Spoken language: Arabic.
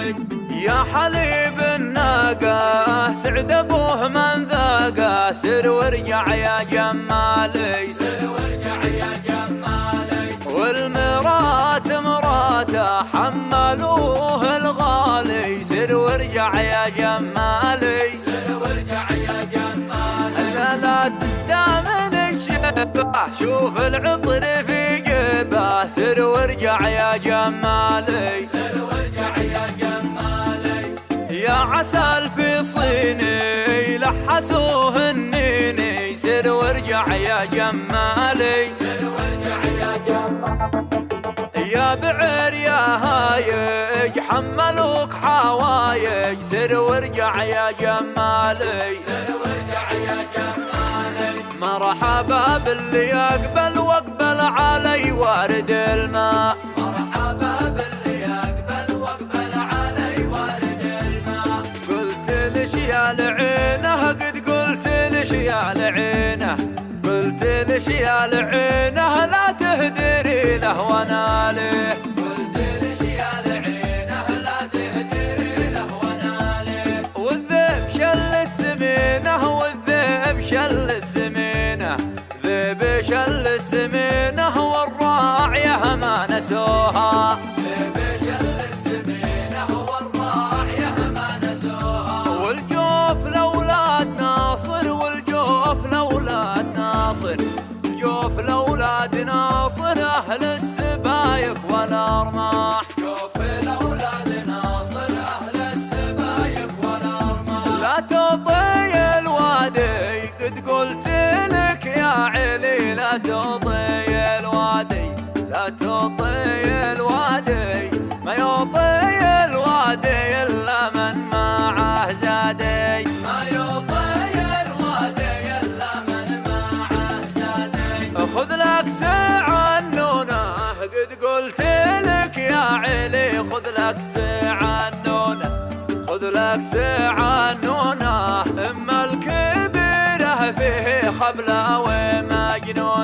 مالي. يا حليب الناقة سعد ابوه من ذاقه، سر وارجع يا جمالي، سر وارجع يا جمالي. والمرات مراته حملوه الغالي، سر وارجع يا جمالي، سر وارجع يا جمالي. لا تستامن الشبه، شوف العطر في جيبه، سر وارجع يا جمالي، سر وارجع يا جمالي. يا عسل في صيني لحسوه النيني، سر وارجع يا جمالي، سر وارجع يا جمالي. يا بعير يا هايج حملوك حوايج، سر وارجع يا جمالي، سر وارجع يا جمالي. مرحبا باللي يقبل واقبل علي وارد الماء، مرحبا باللي يقبل واقبل علي وارد الماء. قلت لش يا لعينه، قد قلت لش يا لعينه، قلت لش يا لعينه، لا تهدري له وانا له، قلت لش يا لعينه لا تهدري له وانا له. والذئب شل السمينه، والذئب شل السمينه، ذئب شل السمينه، والراعيه ما نسوها، ذئب شل السمينه، والراعيه ما نسوها. والجوف لاولاد ناصر، والجوف لاولاد ناصر، جوف لاولاد ناصر اهل السبايك والارماح، شوف الاولاد ناصر اهل السبايك والارماح. لا تطي الوادي، قد قلت لك يا علي، لا تطي الوادي، لا تطي الوادي، ما يطي الوادي الا من معه زادي، ما يطي الوادي الا من معه زادي. خذ لك ساعة النونة، قد قلت لك يا علي، خذ لك ساعة النونة، خذ لك ساعة النونة، اما الكبيرة فيه خبلة ومجنونة.